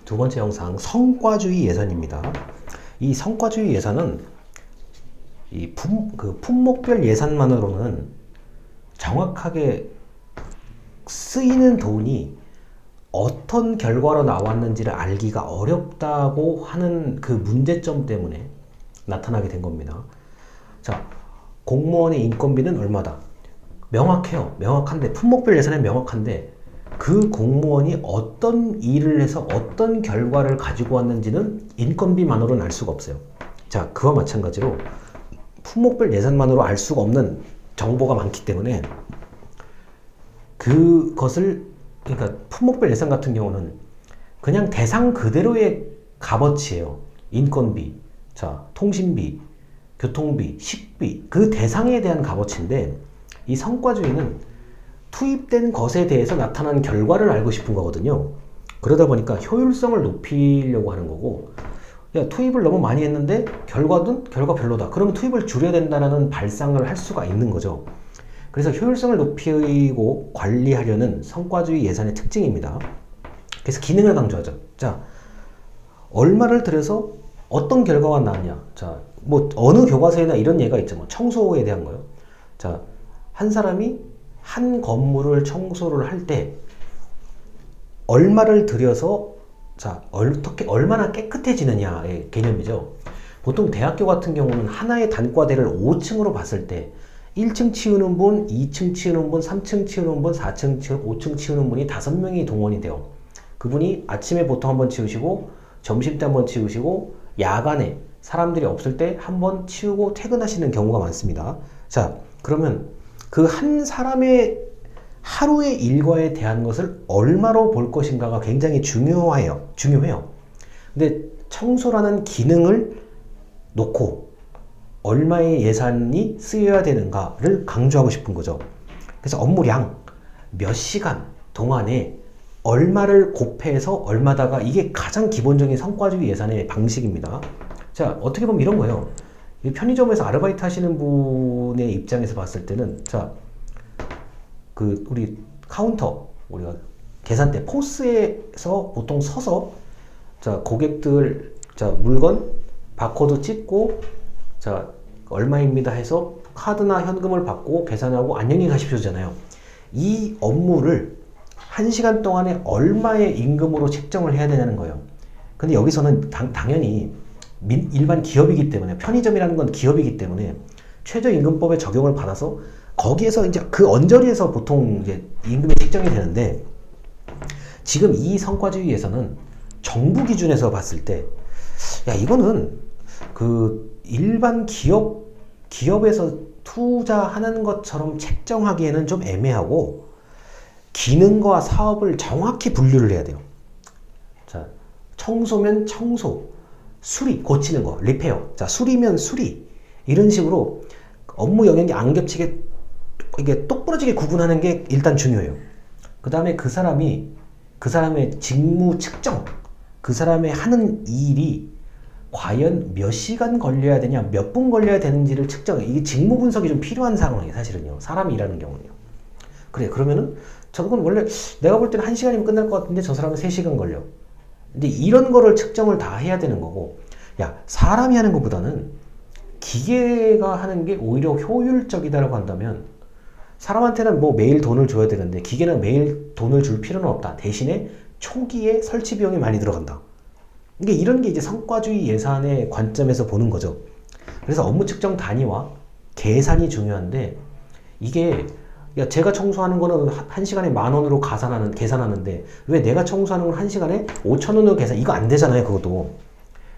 두 번째 영상, 성과주의 예산입니다. 이 성과주의 예산은 품목별 예산만으로는 정확하게 쓰이는 돈이 어떤 결과로 나왔는지를 알기가 어렵다고 하는 그 문제점 때문에 나타나게 된 겁니다. 자, 공무원의 인건비는 얼마다? 명확해요. 명확한데, 품목별 예산은 명확한데, 그 공무원이 어떤 일을 해서 어떤 결과를 가지고 왔는지는 인건비만으로는 알 수가 없어요. 자, 그와 마찬가지로 품목별 예산만으로 알 수가 없는 정보가 많기 때문에 그것을, 그러니까 품목별 예산 같은 경우는 그냥 대상 그대로의 값어치예요. 인건비, 자, 통신비, 교통비, 식비, 그 대상에 대한 값어치인데, 이 성과주의는 투입된 것에 대해서 나타난 결과를 알고 싶은 거거든요. 그러다 보니까 효율성을 높이려고 하는 거고, 야, 투입을 너무 많이 했는데 결과는 결과 별로다. 그러면 투입을 줄여야 된다는 발상을 할 수가 있는 거죠. 그래서 효율성을 높이고 관리하려는 성과주의 예산의 특징입니다. 그래서 기능을 강조하죠. 자, 얼마를 들여서 어떤 결과가 나왔냐. 자, 뭐 어느 교과서에나 이런 예가 있죠. 뭐 청소에 대한 거요. 자, 한 사람이 한 건물을 청소를 할 때 얼마를 들여서, 자, 어떻게 얼마나 깨끗해지느냐의 개념이죠. 보통 대학교 같은 경우는 하나의 단과대를 5층으로 봤을 때 1층 치우는 분, 2층 치우는 분, 3층 치우는 분, 4층 치우는 5층 치우는 분이 5명이 동원이 돼요. 그분이 아침에 보통 한번 치우시고, 점심때 한번 치우시고, 야간에 사람들이 없을 때 한번 치우고 퇴근하시는 경우가 많습니다. 자, 그러면 그 한 사람의 하루의 일과에 대한 것을 얼마로 볼 것인가가 굉장히 중요해요. 근데 청소라는 기능을 놓고 얼마의 예산이 쓰여야 되는가를 강조하고 싶은 거죠. 그래서 업무량, 몇 시간 동안에 얼마를 곱해서 얼마다가, 이게 가장 기본적인 성과주의 예산의 방식입니다. 자, 어떻게 보면 이런 거예요. 편의점에서 아르바이트 하시는 분의 입장에서 봤을 때는, 자, 우리 카운터, 우리가 계산대 포스에서 보통 서서, 자, 고객들, 자, 물건 바코드 찍고, 자, 얼마입니다 해서 카드나 현금을 받고 계산하고 안녕히 가십시오잖아요. 이 업무를 1시간 동안에 얼마의 임금으로 책정을 해야 되냐는 거예요. 근데 여기서는 당연히 일반 기업이기 때문에, 편의점이라는 건 기업이기 때문에 최저임금법에 적용을 받아서 거기에서 이제 그 언저리에서 보통 이제 임금이 책정이 되는데, 지금 이 성과주의에서는 정부 기준에서 봤을 때, 야, 이거는 그 일반 기업에서 투자하는 것처럼 책정하기에는 좀 애매하고, 기능과 사업을 정확히 분류를 해야 돼요. 자, 청소면 청소, 수리, 고치는 거, 리페어. 자, 수리면 수리. 이런 식으로 업무 영역이 안 겹치게, 이게 똑부러지게 구분하는 게 일단 중요해요. 그 다음에 그 사람의 직무 측정, 그 사람의 하는 일이 과연 몇 시간 걸려야 되냐, 몇 분 걸려야 되는지를 측정해. 이게 직무 분석이 좀 필요한 상황이에요, 사실은요. 사람이 일하는 경우는요. 그래, 그러면은 저건 원래 내가 볼 때는 1시간이면 끝날 것 같은데 저 사람은 3시간 걸려. 근데 이런 거를 측정을 다 해야 되는 거고, 야, 사람이 하는 것보다는 기계가 하는 게 오히려 효율적이다라고 한다면, 사람한테는 뭐 매일 돈을 줘야 되는데 기계는 매일 돈을 줄 필요는 없다. 대신에 초기에 설치 비용이 많이 들어간다. 이게 이런 게 이제 성과주의 예산의 관점에서 보는 거죠. 그래서 업무 측정 단위와 계산이 중요한데, 이게, 야, 제가 청소하는 거는 1시간에 10,000원으로 계산하는데 왜 내가 청소하는 건 1시간에 5,000원으로 계산, 이거 안 되잖아요, 그것도.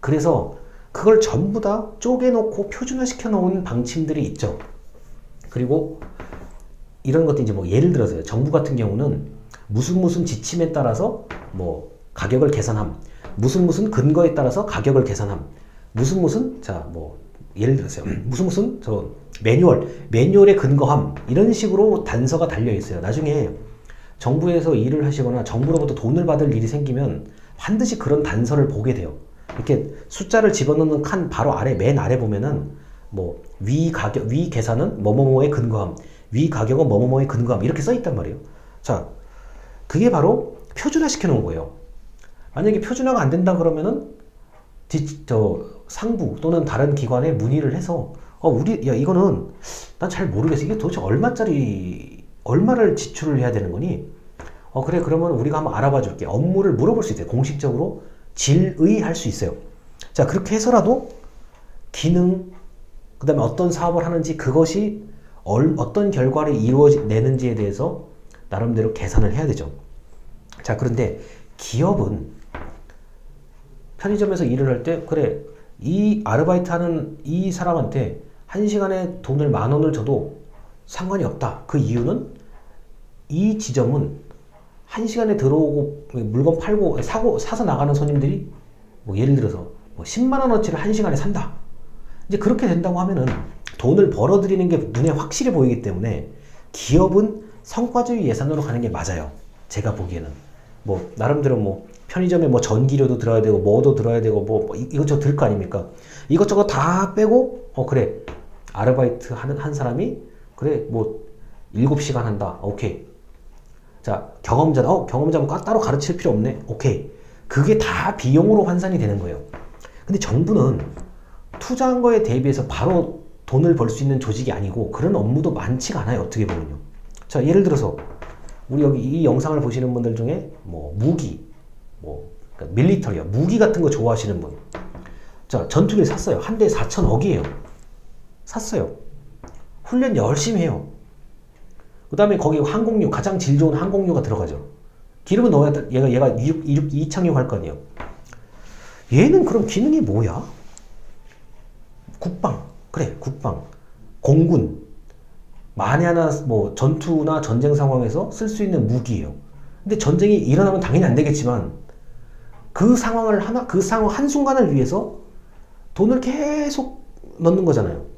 그래서 그걸 전부 다 쪼개놓고 표준화시켜 놓은 방침들이 있죠. 그리고 이런 것도 이제 뭐 예를 들어서요. 정부 같은 경우는 무슨 지침에 따라서 뭐 가격을 계산함, 무슨 근거에 따라서 가격을 계산함, 자, 뭐 예를 들어서요. 무슨 저 매뉴얼에 근거함, 이런 식으로 단서가 달려 있어요. 나중에 정부에서 일을 하시거나 정부로부터 돈을 받을 일이 생기면 반드시 그런 단서를 보게 돼요. 이렇게 숫자를 집어넣는 칸 바로 아래, 맨 아래 보면은 뭐 위 계산은 뭐뭐뭐에 근거함, 위 가격은 뭐뭐뭐에 근거함, 이렇게 써 있단 말이에요. 자, 그게 바로 표준화 시켜 놓은 거예요. 만약에 표준화가 안 된다 그러면은 상부 또는 다른 기관에 문의를 해서 야 이거는 난 잘 모르겠어. 이게 도대체 얼마를 지출을 해야 되는 거니? 그래 그러면 우리가 한번 알아봐 줄게. 업무를 물어볼 수 있어요. 공식적으로 질의할 수 있어요. 자 그렇게 해서라도 기능 그 다음에 어떤 사업을 하는지 그것이 어떤 결과를 이루어내는지에 대해서 나름대로 계산을 해야 되죠. 자 그런데 기업은 편의점에서 일을 할 때 그래 이 아르바이트 하는 이 사람한테 한 시간에 돈을 10,000원을 줘도 상관이 없다. 그 이유는 이 지점은 한 시간에 들어오고 물건 팔고 사서 나가는 손님들이 뭐 예를 들어서 뭐 10만 원어치를 한 시간에 산다. 이제 그렇게 된다고 하면은 돈을 벌어들이는 게 눈에 확실히 보이기 때문에 기업은 성과주의 예산으로 가는 게 맞아요. 제가 보기에는 뭐 나름대로 뭐 편의점에 뭐 전기료도 들어야 되고 뭐도 들어야 되고 뭐 이것저것 들 거 아닙니까? 이것저것 다 빼고 그래 아르바이트 하는 한 사람이 그래 뭐 7시간 한다. 오케이. 자 경험자다. 경험자 뭐 따로 가르칠 필요 없네. 오케이. 그게 다 비용으로 환산이 되는 거예요. 근데 정부는 투자한 거에 대비해서 바로 돈을 벌 수 있는 조직이 아니고 그런 업무도 많지가 않아요. 어떻게 보면요. 자 예를 들어서 우리 여기 이 영상을 보시는 분들 중에 뭐 무기 그러니까 밀리터리요. 무기 같은 거 좋아하시는 분. 자 전투기를 샀어요. 한 대에 4,000억이에요. 샀어요. 훈련 열심히 해요. 그 다음에 거기 항공유, 가장 질 좋은 항공유가 들어가죠. 기름은 넣어야 얘가 이착륙 할 거 아니에요. 얘는 그럼 기능이 뭐야? 국방. 그래, 국방. 공군. 만에 하나 뭐 전투나 전쟁 상황에서 쓸 수 있는 무기예요. 근데 전쟁이 일어나면 당연히 안 되겠지만 그 상황 한순간을 위해서 돈을 계속 넣는 거잖아요.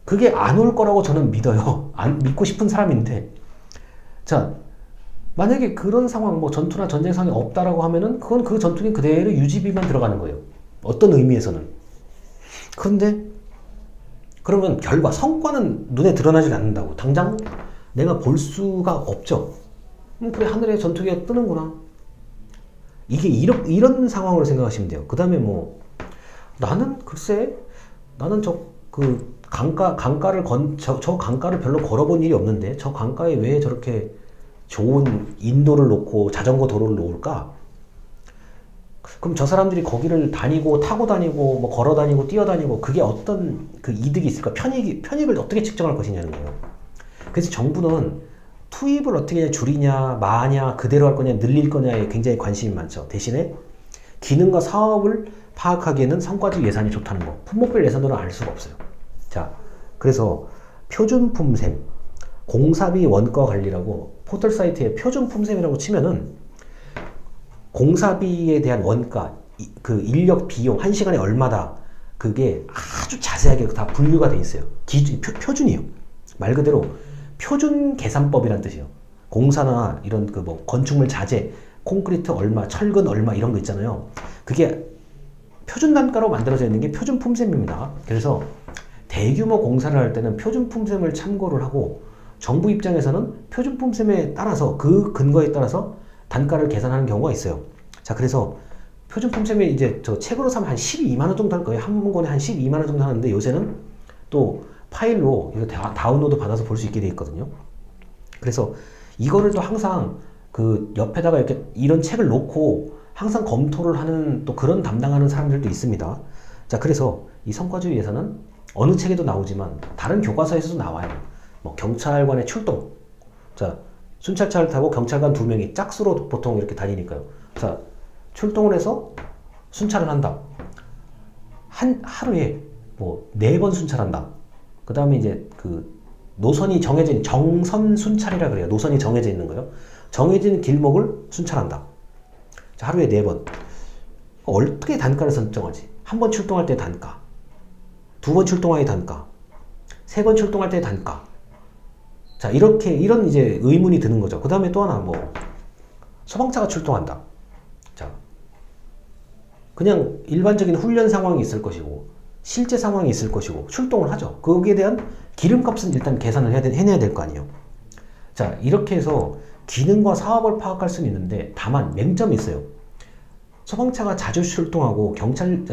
그게 안 올 거라고 저는 믿어요. 믿고 싶은 사람인데. 자, 만약에 그런 상황, 뭐 전투나 전쟁 상황이 없다라고 하면은 그건 그 전투기 그대로 유지비만 들어가는 거예요. 어떤 의미에서는. 그런데 그러면 성과는 눈에 드러나지 않는다고. 당장 내가 볼 수가 없죠. 그래 하늘에 전투기가 뜨는구나. 이게 이런 상황으로 생각하시면 돼요. 그 다음에 뭐 나는 저 강가를 별로 걸어본 일이 없는데 저 강가에 왜 저렇게 좋은 인도를 놓고 자전거 도로를 놓을까? 그럼 저 사람들이 거기를 타고 다니고 뭐 걸어 다니고 뛰어 다니고 그게 어떤 그 이득이 있을까? 편익을 어떻게 측정할 것이냐는 거예요. 그래서 정부는 투입을 어떻게 줄이냐, 마냐, 그대로 할 거냐, 늘릴 거냐에 굉장히 관심이 많죠. 대신에 기능과 사업을 파악하기에는 성과적 예산이 좋다는 거. 품목별 예산으로는 알 수가 없어요. 자, 그래서 표준품셈, 공사비 원가 관리라고 포털 사이트에 표준품셈이라고 치면은 공사비에 대한 원가, 그 인력 비용, 한 시간에 얼마다 그게 아주 자세하게 다 분류가 돼 있어요. 표준이에요. 말 그대로 표준 계산법이란 뜻이에요. 공사나 이런 그 뭐 건축물 자재, 콘크리트 얼마, 철근 얼마 이런 거 있잖아요. 그게 표준 단가로 만들어져 있는 게 표준 품셈입니다. 그래서 대규모 공사를 할 때는 표준 품셈을 참고를 하고 정부 입장에서는 표준 품셈에 따라서 그 근거에 따라서 단가를 계산하는 경우가 있어요. 자, 그래서 표준 품셈에 이제 저 책으로 사면 한 12만 원 정도 할 거예요. 한 권에 한 12만 원 정도 하는데 요새는 또 파일로 이거 다운로드 받아서 볼 수 있게 되어 있거든요. 그래서 이거를 또 항상 그 옆에다가 이렇게 이런 책을 놓고 항상 검토를 하는 또 그런 담당하는 사람들도 있습니다. 자, 그래서 이 성과주의 예산은 어느 책에도 나오지만 다른 교과서에서도 나와요. 뭐 경찰관의 출동. 자, 순찰차를 타고 경찰관 2명이 짝수로 보통 이렇게 다니니까요. 자, 출동을 해서 순찰을 한다. 하루에 뭐 4번 순찰한다. 그 다음에 이제 그 노선이 정해져 있는 정선 순찰이라 그래요. 노선이 정해져 있는 거요. 정해진 길목을 순찰한다. 자, 하루에 4번. 어떻게 단가를 설정하지? 한 번 출동할 때 단가, 2번 출동할 때 단가, 3번 출동할 때 단가. 자, 이런 이제 의문이 드는 거죠. 그 다음에 또 하나 뭐 소방차가 출동한다. 자, 그냥 일반적인 훈련 상황이 있을 것이고 실제 상황이 있을 것이고 출동을 하죠. 거기에 대한 기름값은 일단 계산을 해내야 될 거 아니에요. 자, 이렇게 해서 기능과 사업을 파악할 수는 있는데 다만 맹점이 있어요. 소방차가 자주 출동하고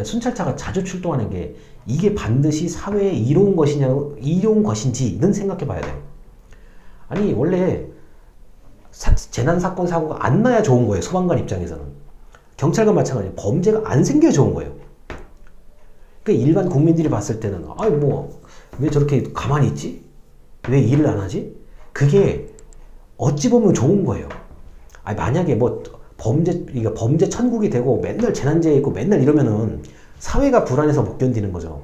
순찰차가 자주 출동하는 게 이게 반드시 사회에 이로운 것인지는 생각해 봐야 돼요. 아니 원래 재난 사건 사고가 안 나야 좋은 거예요. 소방관 입장에서는. 경찰과 마찬가지로 범죄가 안 생겨야 좋은 거예요. 그러니까 일반 국민들이 봤을 때는 아니 뭐 왜 저렇게 가만히 있지? 왜 일을 안 하지? 그게 어찌 보면 좋은 거예요. 아니 만약에 뭐 범죄 천국이 되고 맨날 재난재해 있고 맨날 이러면은 사회가 불안해서 못 견디는 거죠.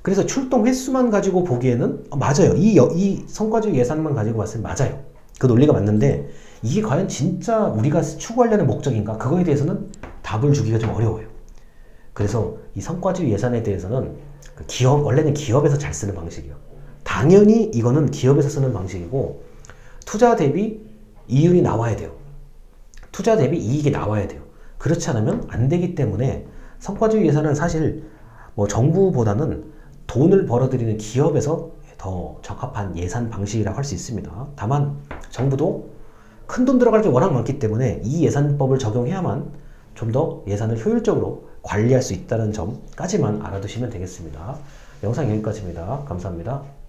그래서 출동 횟수만 가지고 보기에는 맞아요. 이 성과주의 예산만 가지고 봤을 때 맞아요. 그 논리가 맞는데 이게 과연 진짜 우리가 추구하려는 목적인가? 그거에 대해서는 답을 주기가 좀 어려워요. 그래서 이 성과주의 예산에 대해서는 원래는 기업에서 잘 쓰는 방식이에요. 당연히 이거는 기업에서 쓰는 방식이고 투자 대비 이윤이 나와야 돼요. 투자 대비 이익이 나와야 돼요. 그렇지 않으면 안 되기 때문에 성과주의 예산은 사실 뭐 정부보다는 돈을 벌어들이는 기업에서 더 적합한 예산 방식이라고 할 수 있습니다. 다만 정부도 큰 돈 들어갈 게 워낙 많기 때문에 이 예산법을 적용해야만 좀 더 예산을 효율적으로 관리할 수 있다는 점까지만 알아두시면 되겠습니다. 영상 여기까지입니다. 감사합니다.